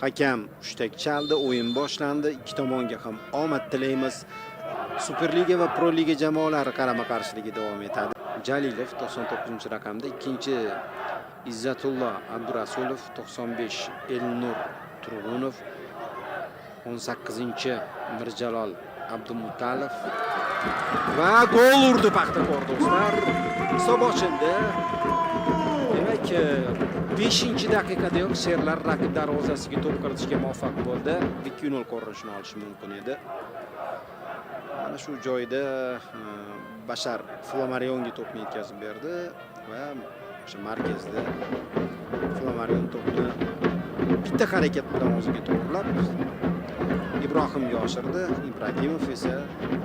Hakam hushtak chaldi, o'yin boshlandi. Ikki tomonga ham omad tilaymiz. Superliga va Pro Liga jamoalari qarama-qarshiligi davom etadi. Jalilov 99-raqamda, ikkinchi Izzatullo Abdurasulov 95, Elnur Turg'unov 18-chi Mirjalol Abdumutalov va gol urdi Paxtakor do'stlar. Hisob ochildi. Demak, 5-daqiqadayoq Sherlar raqib darvozasiga to'p kiritishga muvaffaq bo'ldi. 2-0 ko'rinishini olishi mumkin edi. Mana shu joyda Bashar Flamarionga to'pni yetkazib berdi va o'sha markazda Flamarion to'pni bitta harakat bilan o'ziga to'g'rilab Ibrohimga oshirdi. Ibragimov esa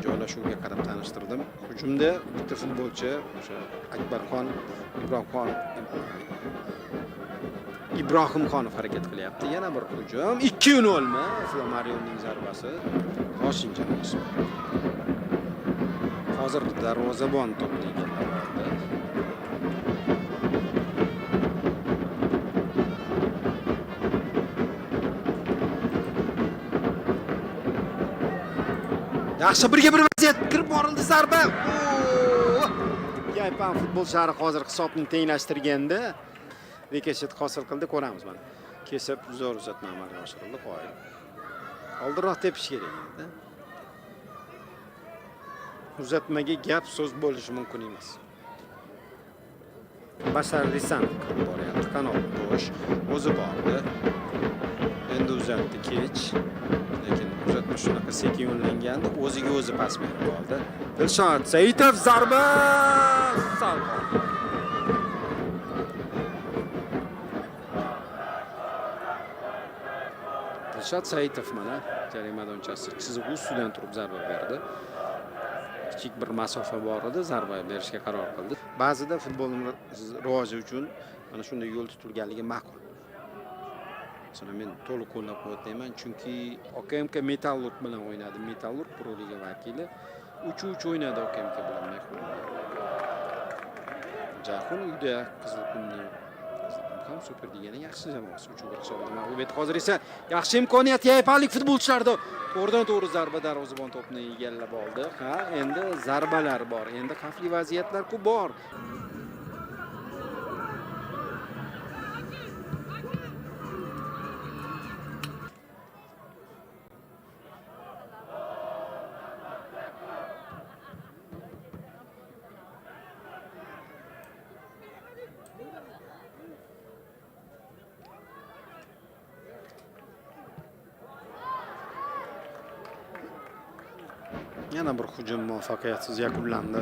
joylashuvga qarab tanishtirdim. Hujumda bitta futbolchi o'sha Akbarxon Ibrohimxonov harakat qilyapti. Yana bir hujum. 2-0 mi? Flamarionning zarbasi. Oshincha bo'lsin. Hozir darvozabon to'pni egallab oldi. Yaxshi birga-bir vaziyat kirib borildi zarba. Yaypan futbolchilari hozir hisobni tenglashtirganda rikoshet hosil qildi, ko'ramiz mana. Kesib zo'r uzatma amalga oshirildi, qo'yil. Oldinroq tepish kerak edi. Uzatmaga gap so'z bo'lishi mumkin emas. Bashar Risan boryapti, kanal bo'sh, o'zi bordi. Endi uzatdi kech. Lekin uzatma shunaqa sekin yo'llangandi, o'ziga o'zi pas berib oldi. Dilshod Saitov zarba sal qoldi. Dilshod Saitov mana jarima maydonchasi chiziq ustidan turib zarba berdi. Kichik bir masofa bor edi, zarba berishga qaror qildi. Ba'zida futbolning rivoji uchun mana shunday yo'l tutilganligi ma'qul. Masalan, men to'liq qo'llab-quvvatlayman, chunki OKMK Metallurg bilan o'ynadi. Metallurg Pro Liga vakili 3-3 o'ynadi OKMK bilan Mehmon. Jahon uyda Qizilqumni ham Superliganing yaxshi jamoasi 3-1 hisobda mag'lubiyat. Hozir esa yaxshi imkoniyat yaypanlik futbolchilarda. To'g'ridan-to'g'ri zarba darvozabon to'pni egallab oldi. Ha, endi zarbalar bor, endi xavfli vaziyatlar ko'p bor. Yana bir hujum muvaffaqiyatsiz yakunlandi.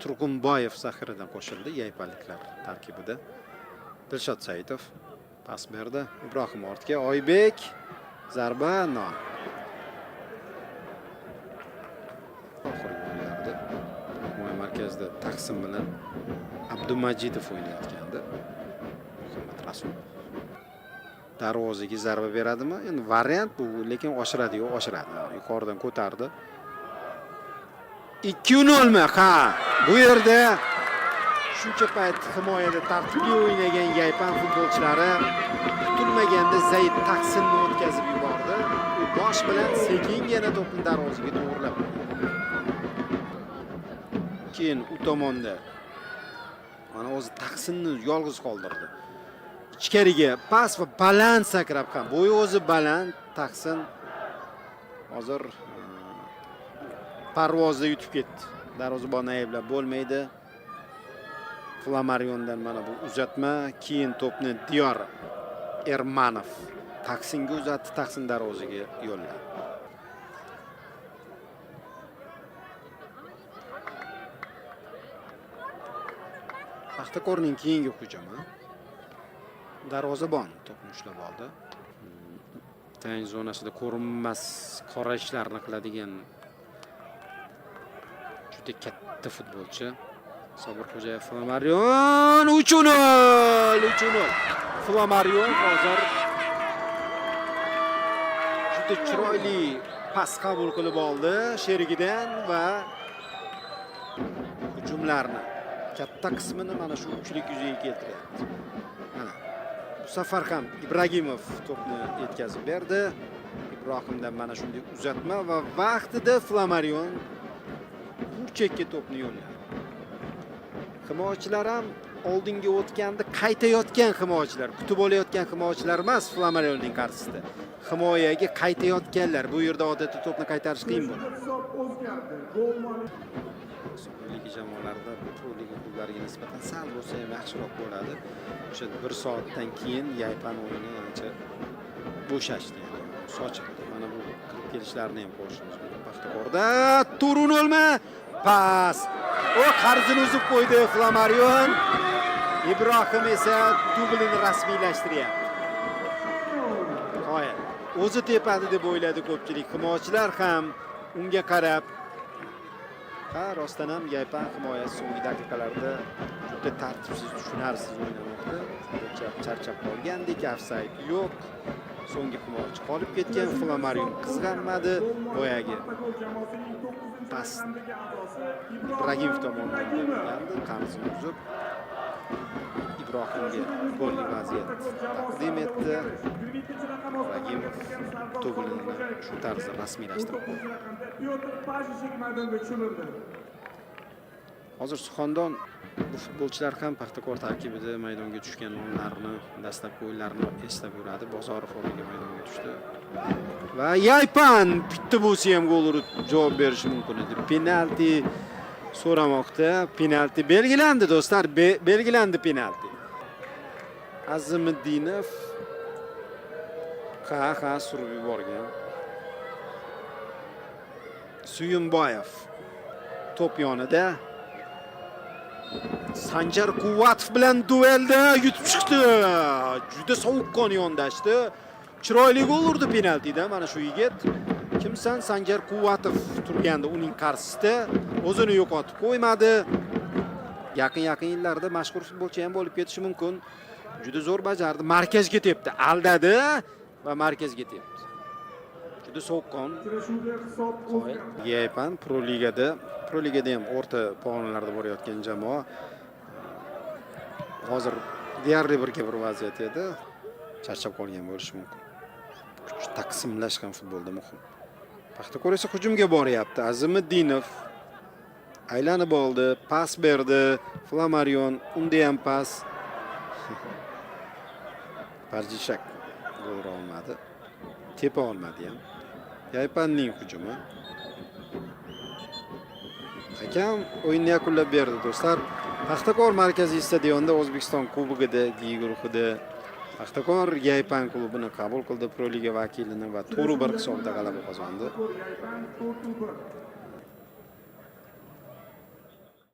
Turg'unboyev zaxiradan qo'shildi yaypanliklar tarkibida. Dilshod Saitov pas berdi. Ibrohim ortga, Oybek zarba no. Oxirgi o'yinlarda o'yin markazida Taqsim bilan Abdumajidov o'ynayotgandi. Muhammad Rasul darvozaga zarba beradimi? Endi variant bu, lekin oshiradi-yu, oshiradi. Yuqoridan ko'tardi. 2-0 mi? Ha, bu yerda shuncha payt himoyada tartibli o'ynagan Yaypan futbolchilari kutilmaganda Zaid Taqsimni o'tkazib yubordi. U bosh bilan sekingina to'pni darvozaga to'g'rilab. Keyin u tomonda mana o'zi Taqsimni yolg'iz qoldirdi. Ichkariga pas va baland sakrab ham. Bo'yi o'zi baland Taqsim hozir parvozda yutib ketdi. Darvozabonni ayblab bo'lmaydi. Flamariondan mana bu uzatma, keyin to'pni Diyor Ermanov Taqsimga uzatdi, Taqsim darvozaga yo'lladi. Paxtakorning keyingi hujumi. Darvozabon to'pni ushlab oldi. Tayin zonasida ko'rinmas qora ishlarni qiladigan juda katta futbolchi Sobirxo'jayev. Flamarion 3-0. Flamarion hozir juda chiroyli pas qabul qilib oldi sherigidan va hujumlarni katta qismini mana shu uchlik yuzaga keltiryapti. Mana bu safar ham Ibragimov to'pni yetkazib berdi. Ibrohimdan mana shunday uzatma va vaqtida Flamarion burchakka to'pni yo'lladi. Himoyachilar ham oldinga o'tganda qaytayotgan himoyachilar, kutib olayotgan himoyachilar emas Flamarionning qarshisida. Himoyaga qaytayotganlar. Bu yerda odatda to'pni qaytarish qiyin bo'ladi. Liga jamoalarida Pro Liga klublariga nisbatan sal bo'lsa ham yaxshiroq bo'ladi. O'sha 1 soatdan keyin Yaypan o'yini ancha bo'shashdi. Sochiqdi. Mana bu kirib kelishlarini ham ko'rishimiz mumkin. Paxtakorda Turun o'lma. Pas. O qarzini uzib qo'ydi Flamarion. Ibrohim esa dublini rasmiylashtiryapti. Qo'y. O'zi tepadi deb o'yladi ko'pchilik. Himoyachilar ham unga qarab rostdan ham Yaypan himoyasi so'nggi daqiqalarda juda tartibsiz, tushunarsiz o'ynamoqda. Charchab qolgandek, ofsayd yo'q. So'nggi himoyachi qolib ketgan, Flamarion qizg'anmadi. Boyagi pas Ibragimov tomonidan berilgandi, qarzini uzib Ibrohimga golli vaziyat taqdim etdi. Ibragimov to'g'rini shu tarzda rasmiylashtirdi. Hozir Suxandon bu futbolchilar ham Paxtakor tarkibida maydonga tushgan o'yinlarni, dastlabki o'yinlarni eslab yuradi. Bozorov o'rniga maydonga tushdi. Va Yaypan bitta bo'lsa ham gol urib javob berishi mumkin edi. Penalti so'ramoqda. Penalti belgilandi do'stlar, belgilandi penalti. Azimiddinov surib yuborgan. Suyunboyev to'p yonida Sanjar Quvvatov bilan duelda yutib chiqdi. Juda sovuqqon yondashdi. Chiroyli gol urdi penaltida mana shu yigit. Kimsan? Sanjar Quvvatov turgandi uning qarshisida, o'zini yo'qotib qo'ymadi. Yaqin yillarda mashhur futbolchi ham bo'lib ketishi mumkin. Juda zo'r bajardi. Markazga tepdi, aldadi va markazga tepdi. Juda sovuqqon. Yaypan Pro Ligada ham o'rta pog'onalarda borayotgan jamoa. Hozir deyarli bir vaziyat edi. Charchab qolgan bo'lishi mumkin. Kuch taqsimlash ham futbolda muhim. Paxtakor esa hujumga boryapti. Azimiddinov aylanib oldi, pas berdi. Flamarion unda ham pas. Parjishak gol ura olmadi. Tepa olmadi ham. Yaypanning hujumi. Hakam o'yinni yakunlab berdi do'stlar. Paxtakor markaziy stadionda O'zbekiston Kubogida G guruhida Paxtakor Yaypan klubini qabul qildi, Pro Liga vakilini va 4-1 hisobda g'alaba qozondi.